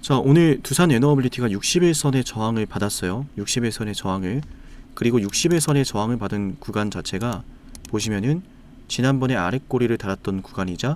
자, 오늘 두산 에너빌리티가 60일선의 저항을 받았어요. 60일선의 저항을. 그리고 60일선의 저항을 받은 구간 자체가 보시면은 지난번에 아랫꼬리를 달았던 구간이자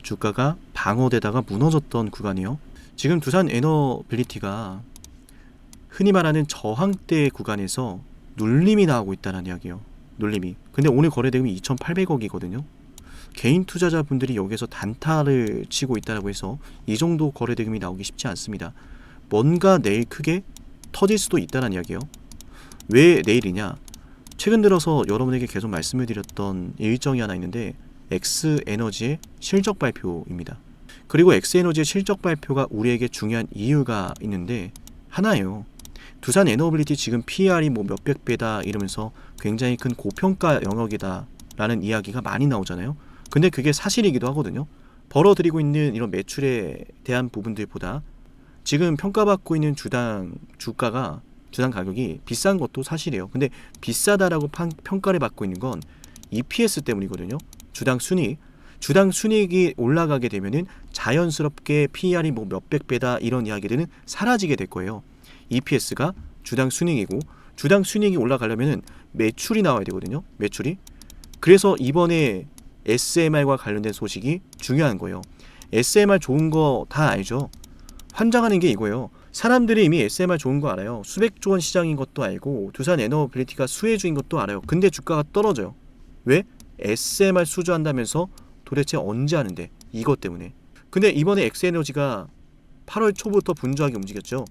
주가가 방어되다가 무너졌던 구간이요. 지금 두산 에너빌리티가 흔히 말하는 저항대 구간에서 눌림이 나오고 있다는 이야기예요. 눌림이. 근데 오늘 거래대금이 2,800억이거든요. 개인 투자자분들이 여기서 단타를 치고 있다고 해서 이 정도 거래대금이 나오기 쉽지 않습니다. 뭔가 내일 크게 터질 수도 있다는 이야기예요. 왜 내일이냐? 최근 들어서 여러분에게 계속 말씀을 드렸던 일정이 하나 있는데 X에너지의 실적 발표입니다. 그리고 X에너지의 실적 발표가 우리에게 중요한 이유가 있는데 하나예요. 두산 에너빌리티 지금 PER이 뭐 몇백 배다 이러면서 굉장히 큰 고평가 영역이다 라는 이야기가 많이 나오잖아요. 근데 그게 사실이기도 하거든요. 벌어들이고 있는 이런 매출에 대한 부분들보다 지금 평가받고 있는 주당 가격이 비싼 것도 사실이에요. 근데 비싸다라고 평가를 받고 있는 건 EPS 때문이거든요. 주당 순이익이 올라가게 되면은 자연스럽게 PER이 뭐 몇백 배다 이런 이야기들은 사라지게 될 거예요. EPS가 주당 순이익이고 주당 순이익이 올라가려면은 매출이 나와야 되거든요. 매출이. 그래서 이번에 SMR과 관련된 소식이 중요한 거예요. SMR 좋은 거 다 알죠? 환장하는 게 이거예요. 사람들이 이미 SMR 좋은 거 알아요. 수백조 원 시장인 것도 알고 두산 에너빌리티가 수혜주인 것도 알아요. 근데 주가가 떨어져요. 왜? SMR 수주한다면서 도대체 언제 하는데? 이것 때문에. 근데 이번에 X에너지가 8월 초부터 분주하게 움직였죠.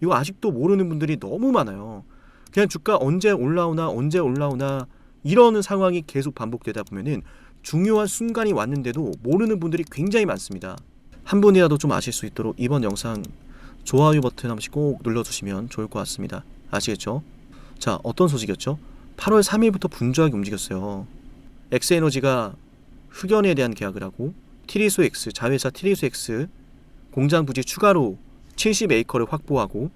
이거 아직도 모르는 분들이 너무 많아요. 그냥 주가 언제 올라오나 이러는 상황이 계속 반복되다 보면은 중요한 순간이 왔는데도 모르는 분들이 굉장히 많습니다. 한 분이라도 좀 아실 수 있도록 이번 영상 좋아요 버튼 한 번씩 꼭 눌러주시면 좋을 것 같습니다. 아시겠죠? 자, 어떤 소식이었죠? 8월 3일부터 분주하게 움직였어요. X에너지가 흑연에 대한 계약을 하고 트리소X, 자회사 트리소X 공장 부지 추가로 70에이커를 확보하고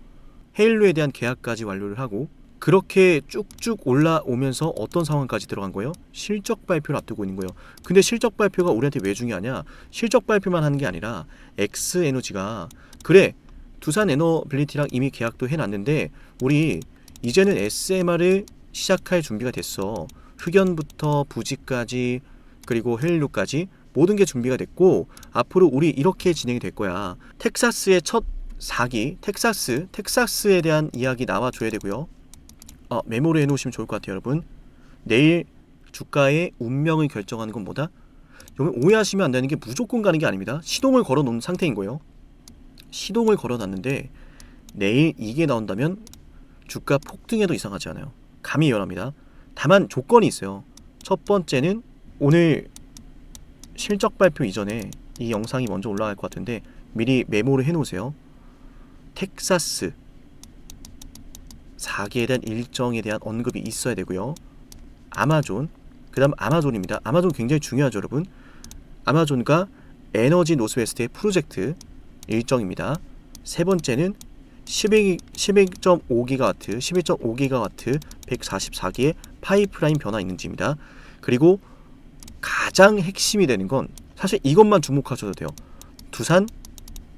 헤일로에 대한 계약까지 완료를 하고 그렇게 쭉쭉 올라오면서 어떤 상황까지 들어간 거예요? 실적 발표를 앞두고 있는 거예요. 근데 실적 발표가 우리한테 왜 중요하냐? 실적 발표만 하는 게 아니라 X에너지가 그래 두산 에너빌리티랑 이미 계약도 해놨는데 우리 이제는 SMR을 시작할 준비가 됐어. 흑연부터 부지까지 그리고 헤일로까지 모든 게 준비가 됐고 앞으로 우리 이렇게 진행이 될 거야. 텍사스의 첫 4기 텍사스에 대한 이야기 나와줘야 되고요. 메모를 해놓으시면 좋을 것 같아요. 여러분 내일 주가의 운명을 결정하는 건 뭐다? 여러분 오해하시면 안 되는 게 무조건 가는 게 아닙니다. 시동을 걸어 놓은 상태인 거예요. 시동을 걸어 놨는데 내일 이게 나온다면 주가 폭등해도 이상하지 않아요. 감히 예언합니다. 다만 조건이 있어요. 첫 번째는 오늘 실적 발표 이전에 이 영상이 먼저 올라갈 것 같은데 미리 메모를 해놓으세요. 텍사스 4기에 대한 일정에 대한 언급이 있어야 되고요. 아마존, 그 다음 아마존입니다. 아마존 굉장히 중요하죠, 여러분. 아마존과 에너지 노스웨스트의 프로젝트 일정입니다. 세 번째는 11.5기가와트, 144기의 파이프라인 변화 있는지입니다. 그리고 가장 핵심이 되는 건 사실 이것만 주목하셔도 돼요. 두산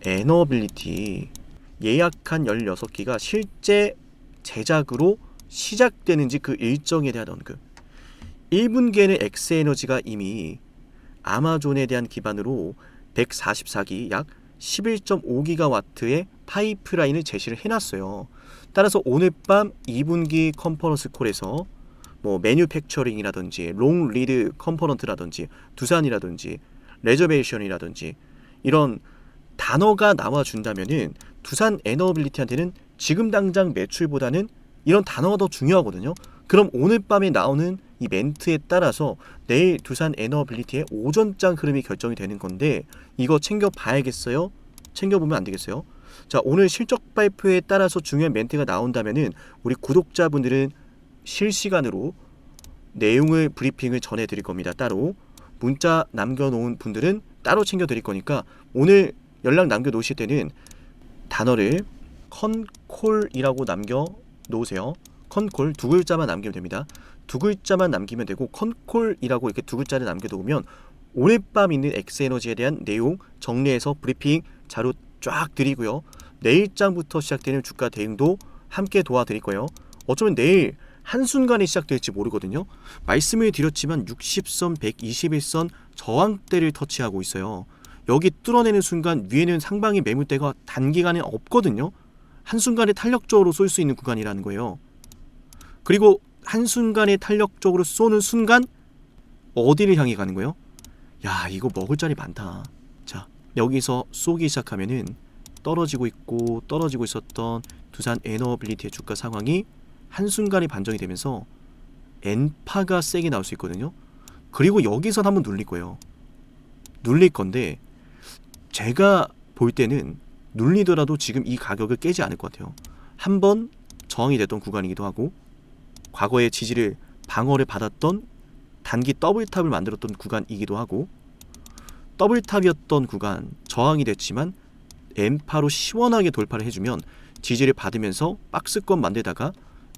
에너빌리티 예약한 16기가 실제 제작으로 시작되는지 그 일정에 대한 언급. 1분기에는 X에너지가 이미 아마존에 대한 기반으로 144기 약 11.5기가와트의 파이프라인을 제시를 해놨어요. 따라서 오늘 밤 2분기 컨퍼런스 콜에서 뭐 매뉴팩처링이라든지 롱 리드 컴포넌트라든지 두산이라든지 레저베이션이라든지 이런 단어가 나와준다면은 두산 에너빌리티한테는 지금 당장 매출보다는 이런 단어가 더 중요하거든요. 그럼 오늘 밤에 나오는 이 멘트에 따라서 내일 두산 에너빌리티의 오전장 흐름이 결정이 되는 건데 이거 챙겨봐야겠어요? 챙겨보면 안 되겠어요? 자, 오늘 실적 발표에 따라서 중요한 멘트가 나온다면은 우리 구독자분들은 실시간으로 내용을 브리핑을 전해드릴 겁니다. 따로 문자 남겨놓은 분들은 따로 챙겨드릴 거니까 오늘 연락 남겨놓으실 때는 단어를 컨콜이라고 남겨놓으세요. 컨콜 두 글자만 남기면 됩니다. 두 글자만 남기면 되고 컨콜이라고 이렇게 두 글자를 남겨놓으면 오늘 밤 있는 X에너지에 대한 내용 정리해서 브리핑 자료 쫙 드리고요. 내일장부터 시작되는 주가 대응도 함께 도와드릴 거예요. 어쩌면 내일 한순간에 시작될지 모르거든요. 말씀을 드렸지만 60선, 121선 저항대를 터치하고 있어요. 여기 뚫어내는 순간 위에는 상방의 매물대가 단기간에 없거든요. 한순간에 탄력적으로 쏠 수 있는 구간이라는 거예요. 그리고 한순간에 탄력적으로 쏘는 순간 어디를 향해 가는 거예요? 야, 이거 먹을 자리 많다. 자, 여기서 쏘기 시작하면은 떨어지고 있고 떨어지고 있었던 두산 에너빌리티의 주가 상황이 한순간에 반전이 되면서 N파가 세게 나올 수 있거든요. 그리고 여기선 한번 눌릴 거예요. 눌릴 건데 제가 볼 때는 눌리더라도 지금 이 가격을 깨지 않을 것 같아요. 한번 저항이 됐던 구간이기도 하고 과거의 지지를 방어를 받았던 단기 더블탑을 만들었던 구간이기도 하고 더블탑이었던 구간 저항이 됐지만 N파로 시원하게 돌파를 해주면 지지를 받으면서 박스권 만들다가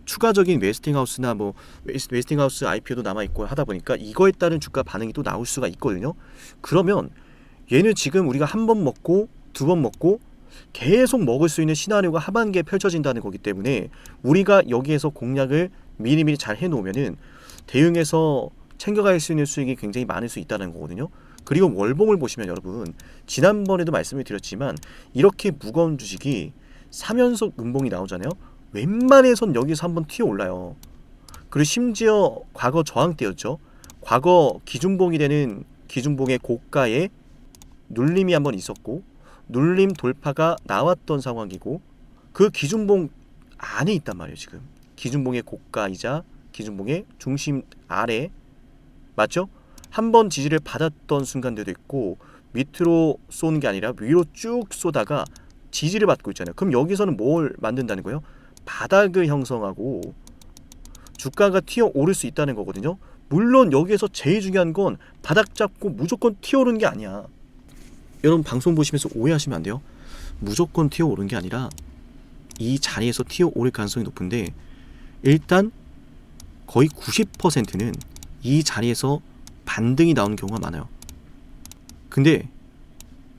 추가적인 웨스팅하우스나 뭐 웨스팅하우스 IPO도 남아있고 하다 보니까 이거에 따른 주가 반응이 또 나올 수가 있거든요. 그러면 얘는 지금 우리가 한 번 먹고 두 번 먹고 계속 먹을 수 있는 시나리오가 하반기에 펼쳐진다는 거기 때문에 우리가 여기에서 공략을 미리미리 잘 해놓으면은 대응해서 챙겨갈 수 있는 수익이 굉장히 많을 수 있다는 거거든요. 그리고 월봉을 보시면 여러분 지난번에도 말씀을 드렸지만 이렇게 무거운 주식이 3연속 음봉이 나오잖아요. 웬만해선 여기서 한번 튀어 올라요. 그리고 심지어 과거 저항대였죠. 과거 기준봉이 되는 기준봉의 고가에 눌림이 한번 있었고 눌림 돌파가 나왔던 상황이고 그 기준봉 안에 있단 말이에요. 지금 기준봉의 고가이자 기준봉의 중심 아래 맞죠? 한번 지지를 받았던 순간들도 있고 밑으로 쏘는 게 아니라 위로 쭉 쏘다가 지지를 받고 있잖아요. 그럼 여기서는 뭘 만든다는 거예요? 바닥을 형성하고 주가가 튀어 오를 수 있다는 거거든요. 물론 여기에서 제일 중요한 건 바닥 잡고 무조건 튀어 오르는 게 아니야. 여러분 방송 보시면서 오해하시면 안 돼요. 무조건 튀어 오르는 게 아니라 이 자리에서 튀어 오를 가능성이 높은데 일단 거의 90%는 이 자리에서 반등이 나오는 경우가 많아요. 근데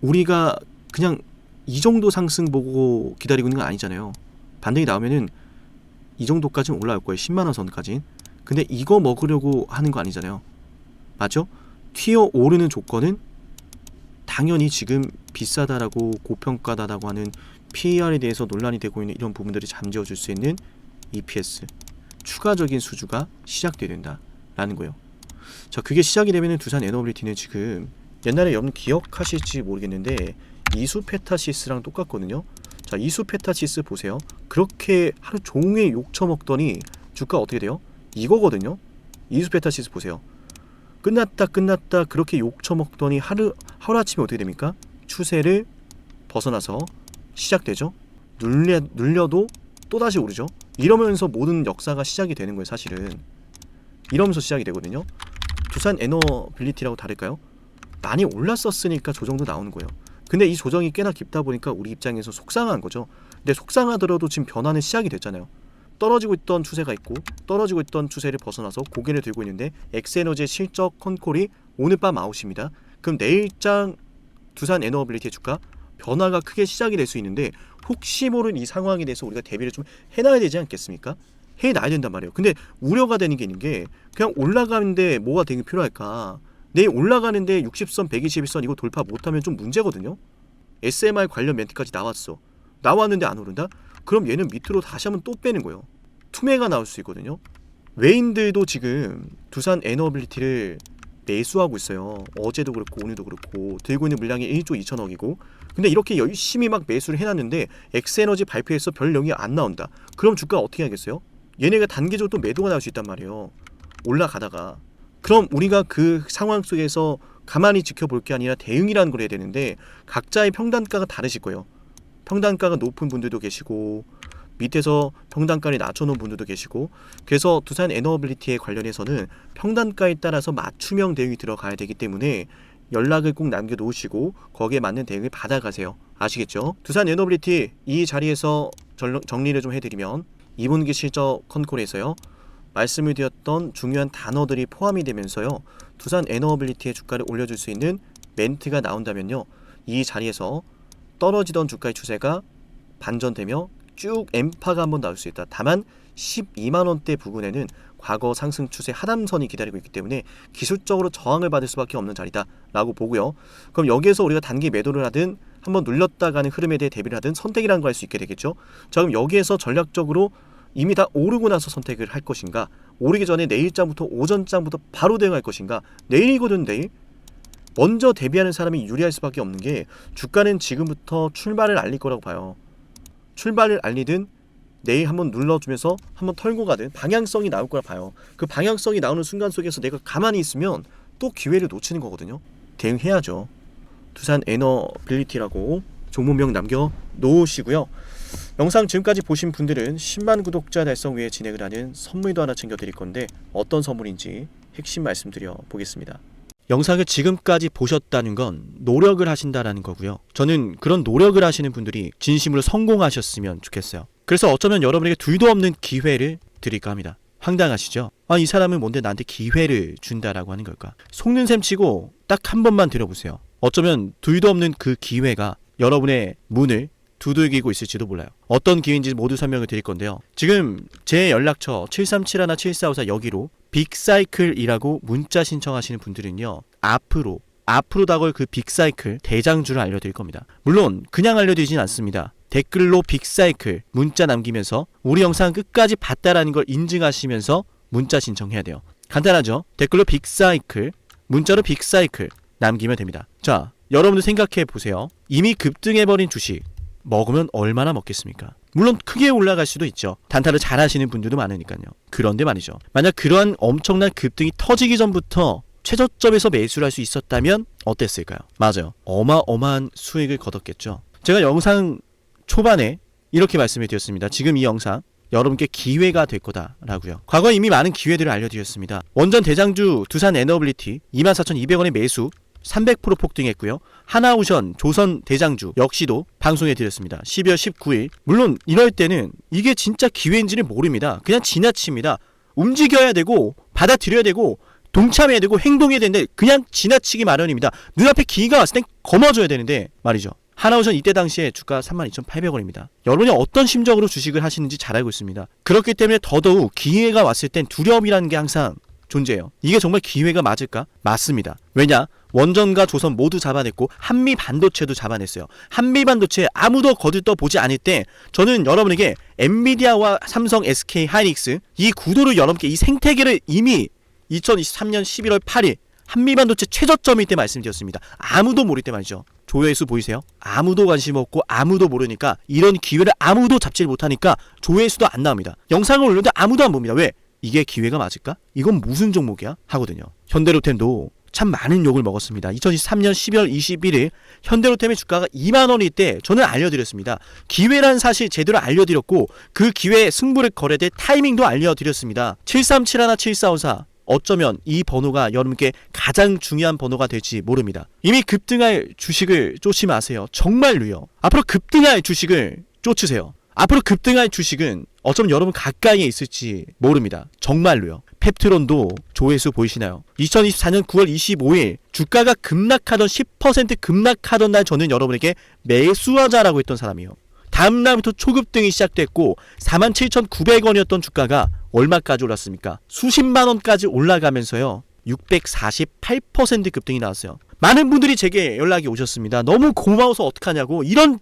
우리가 그냥 이 정도 상승 보고 기다리고 있는 건 아니잖아요. 반등이 나오면은 이 정도까지는 올라올 거예요. 10만원 선까지. 근데 이거 먹으려고 하는 거 아니잖아요. 맞죠? 튀어 오르는 조건은 당연히 지금 비싸다라고 고평가다라고 하는 PER에 대해서 논란이 되고 있는 이런 부분들을 잠재워 줄 수 있는 EPS 추가적인 수주가 시작돼야 된다라는 거예요. 자, 그게 시작이 되면은 두산 에너빌리티는 지금 옛날에 여러분 기억하실지 모르겠는데 이수페타시스랑 똑같거든요. 자, 이수페타시스 보세요. 그렇게 하루 종일 욕 처먹더니 주가 어떻게 돼요? 이거거든요. 이수페타시스 보세요. 끝났다 그렇게 욕 처먹더니 하루아침에 어떻게 됩니까? 추세를 벗어나서 시작되죠. 눌려도 또다시 오르죠. 이러면서 모든 역사가 시작이 되는 거예요. 사실은 이러면서 시작이 되거든요. 두산 에너빌리티라고 다를까요? 많이 올랐었으니까 조정도 나오는 거예요. 근데 이 조정이 꽤나 깊다 보니까 우리 입장에서 속상한 거죠. 근데 속상하더라도 지금 변화는 시작이 됐잖아요. 떨어지고 있던 추세가 있고 떨어지고 있던 추세를 벗어나서 고개를 들고 있는데 엑스에너지의 실적 컨콜이 오늘 밤 아웃입니다. 그럼 내일장 두산 에너빌리티의 주가 변화가 크게 시작이 될 수 있는데 혹시 모르는 이 상황에 대해서 우리가 대비를 좀 해놔야 되지 않겠습니까? 해놔야 된단 말이에요. 근데 우려가 되는 게 있는 게 그냥 올라가는데 뭐가 되게 필요할까? 내일 올라가는데 60선, 121선 이거 돌파 못하면 좀 문제거든요. SMR 관련 멘트까지 나왔는데 안 오른다? 그럼 얘는 밑으로 다시 한번 또 빼는 거예요. 투매가 나올 수 있거든요. 외인들도 지금 두산 에너빌리티를 매수하고 있어요. 어제도 그렇고 오늘도 그렇고 들고 있는 물량이 1조 2천억이고 근데 이렇게 열심히 막 매수를 해놨는데 엑스에너지 발표해서 별 영향이 안 나온다. 그럼 주가 어떻게 하겠어요? 얘네가 단기적으로 또 매도가 나올 수 있단 말이에요. 올라가다가 그럼 우리가 그 상황 속에서 가만히 지켜볼 게 아니라 대응이라는 걸 해야 되는데 각자의 평단가가 다르실 거예요. 평단가가 높은 분들도 계시고 밑에서 평단가를 낮춰놓은 분들도 계시고 그래서 두산 에너빌리티에 관련해서는 평단가에 따라서 맞춤형 대응이 들어가야 되기 때문에 연락을 꼭 남겨놓으시고 거기에 맞는 대응을 받아가세요. 아시겠죠? 두산 에너빌리티 이 자리에서 정리를 좀 해드리면 2분기 실적 컨콜에서요. 말씀을 드렸던 중요한 단어들이 포함이 되면서요. 두산 에너빌리티의 주가를 올려줄 수 있는 멘트가 나온다면요. 이 자리에서 떨어지던 주가의 추세가 반전되며 쭉 엠파가 한번 나올 수 있다. 다만 12만원대 부근에는 과거 상승 추세 하단선이 기다리고 있기 때문에 기술적으로 저항을 받을 수밖에 없는 자리다 라고 보고요. 그럼 여기에서 우리가 단기 매도를 하든 한번 눌렸다 가는 흐름에 대해 대비를 하든 선택이라는 걸 할 수 있게 되겠죠. 자, 그럼 여기에서 전략적으로 이미 다 오르고 나서 선택을 할 것인가, 오르기 전에 내일장부터 오전장부터 바로 대응할 것인가. 내일이거든. 내일 먼저 대비하는 사람이 유리할 수밖에 없는 게, 주가는 지금부터 출발을 알릴 거라고 봐요. 출발을 알리든 내일 한번 눌러주면서 한번 털고 가든 방향성이 나올 거라 봐요. 그 방향성이 나오는 순간 속에서 내가 가만히 있으면 또 기회를 놓치는 거거든요. 대응해야죠. 두산 에너빌리티라고 종목명 남겨 놓으시고요. 영상 지금까지 보신 분들은 10만 구독자 달성 위에 진행을 하는 선물도 하나 챙겨드릴 건데, 어떤 선물인지 핵심 말씀드려 보겠습니다. 영상을 지금까지 보셨다는 건 노력을 하신다라는 거고요. 저는 그런 노력을 하시는 분들이 진심으로 성공하셨으면 좋겠어요. 그래서 어쩌면 여러분에게 둘도 없는 기회를 드릴까 합니다. 황당하시죠? 이 사람은 뭔데 나한테 기회를 준다라고 하는 걸까? 속는 셈 치고 딱 한 번만 들어보세요. 어쩌면 둘도 없는 그 기회가 여러분의 문을 두들기고 있을지도 몰라요. 어떤 기회인지 모두 설명을 드릴 건데요. 지금 제 연락처 7371-7454 여기로 빅사이클이라고 문자 신청하시는 분들은요, 앞으로 다가올 그 빅사이클 대장주를 알려드릴 겁니다. 물론 그냥 알려드리진 않습니다. 댓글로 빅사이클 문자 남기면서 우리 영상 끝까지 봤다라는 걸 인증하시면서 문자 신청해야 돼요. 간단하죠? 댓글로 빅사이클, 문자로 빅사이클 남기면 됩니다. 자, 여러분들 생각해 보세요. 이미 급등해버린 주식 먹으면 얼마나 먹겠습니까? 물론 크게 올라갈 수도 있죠. 단타를 잘 하시는 분들도 많으니까요. 그런데 말이죠, 만약 그러한 엄청난 급등이 터지기 전부터 최저점에서 매수를 할 수 있었다면 어땠을까요? 맞아요. 어마어마한 수익을 거뒀겠죠. 제가 영상 초반에 이렇게 말씀을 드렸습니다. 지금 이 영상 여러분께 기회가 될 거다라고요. 과거에 이미 많은 기회들을 알려드렸습니다. 원전 대장주 두산 에너빌리티 24,200원의 매수 300% 폭등했고요. 하나오션 조선 대장주 역시도 방송해 드렸습니다. 12월 19일. 물론 이럴 때는 이게 진짜 기회인지는 모릅니다. 그냥 지나칩니다. 움직여야 되고 받아들여야 되고 동참해야 되고 행동해야 되는데 그냥 지나치기 마련입니다. 눈앞에 기회가 왔을 땐 거머줘야 되는데 말이죠. 하나오션 이때 당시에 주가 32,800원입니다. 여러분이 어떤 심정으로 주식을 하시는지 잘 알고 있습니다. 그렇기 때문에 더더욱 기회가 왔을 땐 두려움이라는 게 항상 존재해요. 이게 정말 기회가 맞을까? 맞습니다. 왜냐? 원전과 조선 모두 잡아냈고 한미 반도체도 잡아냈어요. 한미 반도체 아무도 거들떠보지 않을 때 저는 여러분에게 엔비디아와 삼성, SK 하이닉스 이 구도를 여러분께 이 생태계를 이미 2023년 11월 8일 한미 반도체 최저점일 때 말씀드렸습니다. 아무도 모를 때 말이죠. 조회수 보이세요? 아무도 관심 없고 아무도 모르니까, 이런 기회를 아무도 잡지 못하니까 조회수도 안 나옵니다. 영상을 올렸는데 아무도 안 봅니다. 왜? 이게 기회가 맞을까? 이건 무슨 종목이야? 하거든요. 현대로템도 참 많은 욕을 먹었습니다. 2023년 12월 21일 현대로템의 주가가 2만원일 때 저는 알려드렸습니다. 기회란 사실 제대로 알려드렸고 그 기회에 승부를 걸어야 될 타이밍도 알려드렸습니다. 7371-7454 어쩌면 이 번호가 여러분께 가장 중요한 번호가 될지 모릅니다. 이미 급등할 주식을 쫓지 마세요. 정말로요. 앞으로 급등할 주식을 쫓으세요. 앞으로 급등할 주식은 어쩌면 여러분 가까이에 있을지 모릅니다. 정말로요. 펩트론도 조회수 보이시나요? 2024년 9월 25일 주가가 급락하던 10% 급락하던 날 저는 여러분에게 매수하자라고 했던 사람이에요. 다음 날부터 초급등이 시작됐고 47,900원이었던 주가가 얼마까지 올랐습니까? 수십만 원까지 올라가면서요. 648% 급등이 나왔어요. 많은 분들이 제게 연락이 오셨습니다. 너무 고마워서 어떡하냐고, 이런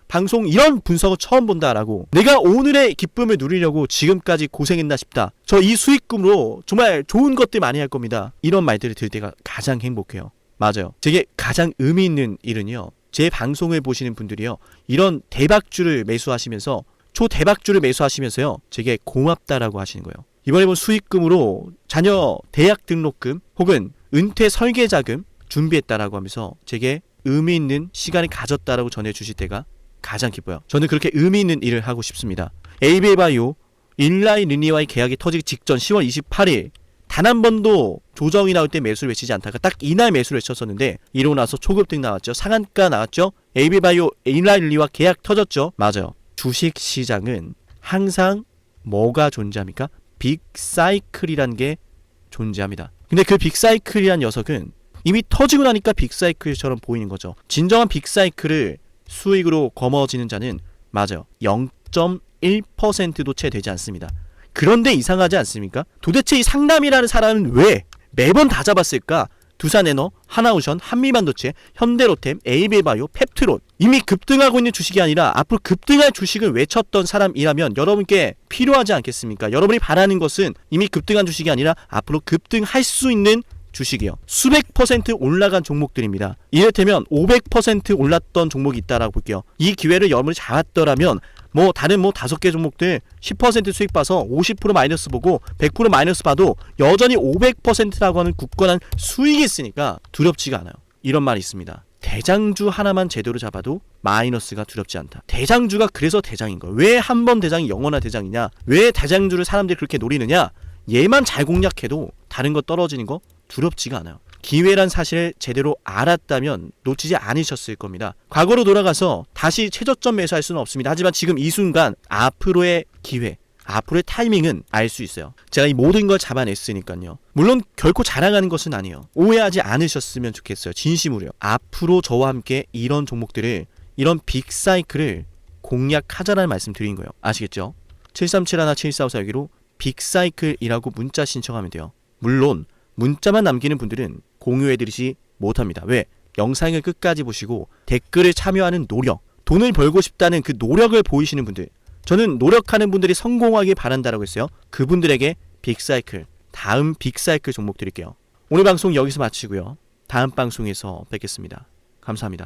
방송 이런 분석을 처음 본다라고, 내가 오늘의 기쁨을 누리려고 지금까지 고생했나 싶다, 저 이 수익금으로 정말 좋은 것들 많이 할 겁니다, 이런 말들을 들을 때가 가장 행복해요. 맞아요. 제게 가장 의미 있는 일은요, 제 방송을 보시는 분들이요, 이런 대박주를 매수하시면서 초대박주를 매수하시면서요 제게 고맙다라고 하시는 거예요. 이번에 본 수익금으로 자녀 대학 등록금 혹은 은퇴 설계자금 준비했다라고 하면서 제게 의미 있는 시간을 가졌다라고 전해주실 때가 가장 기뻐요. 저는 그렇게 의미 있는 일을 하고 싶습니다. 에이비바이오 일라이 리니와의 계약이 터지기 직전 10월 28일 단 한 번도 조정이 나올 때 매수를 외치지 않다가 딱 이날 매수를 외쳤었는데, 이러고 나서 초급등 나왔죠. 상한가 나왔죠. 에이비바이오 일라이 리니와 계약 터졌죠. 맞아요. 주식시장은 항상 뭐가 존재합니까? 빅사이클이란 게 존재합니다. 근데 그 빅사이클이란 녀석은 이미 터지고 나니까 빅사이클처럼 보이는 거죠. 진정한 빅사이클을 수익으로 거머쥐는 자는 맞아요. 0.1%도 채 되지 않습니다. 그런데 이상하지 않습니까? 도대체 이 상남이라는 사람은 왜 매번 다 잡았을까? 두산에너, 하나오션, 한미반도체, 현대로템, 에이비바이오, 펩트론 이미 급등하고 있는 주식이 아니라 앞으로 급등할 주식을 외쳤던 사람이라면 여러분께 필요하지 않겠습니까? 여러분이 바라는 것은 이미 급등한 주식이 아니라 앞으로 급등할 수 있는 주식이요. 수백 퍼센트 올라간 종목들입니다. 이를테면 500% 올랐던 종목이 있다라고 볼게요. 이 기회를 여러분이 잡았더라면 다른 5개 종목들 10% 수익 봐서 50% 마이너스 보고 100% 마이너스 봐도 여전히 500%라고 하는 굳건한 수익이 있으니까 두렵지가 않아요. 이런 말이 있습니다. 대장주 하나만 제대로 잡아도 마이너스가 두렵지 않다. 대장주가 그래서 대장인 거예요. 왜 한 번 대장이 영원한 대장이냐? 왜 대장주를 사람들이 그렇게 노리느냐? 얘만 잘 공략해도 다른 거 떨어지는 거 두렵지가 않아요. 기회란 사실을 제대로 알았다면 놓치지 않으셨을 겁니다. 과거로 돌아가서 다시 최저점 매수할 수는 없습니다. 하지만 지금 이 순간 앞으로의 기회, 앞으로의 타이밍은 알 수 있어요. 제가 이 모든 걸 잡아냈으니까요. 물론 결코 자랑하는 것은 아니에요. 오해하지 않으셨으면 좋겠어요. 진심으로요. 앞으로 저와 함께 이런 종목들을, 이런 빅사이클을 공략하자라는 말씀 드린 거예요. 아시겠죠? 7371-7454 여기로 빅사이클이라고 문자 신청하면 돼요. 물론 문자만 남기는 분들은 공유해드리지 못합니다. 왜? 영상을 끝까지 보시고 댓글을 참여하는 노력, 돈을 벌고 싶다는 그 노력을 보이시는 분들, 저는 노력하는 분들이 성공하길 바란다라고 했어요. 그분들에게 빅사이클, 다음 빅사이클 종목 드릴게요. 오늘 방송 여기서 마치고요. 다음 방송에서 뵙겠습니다. 감사합니다.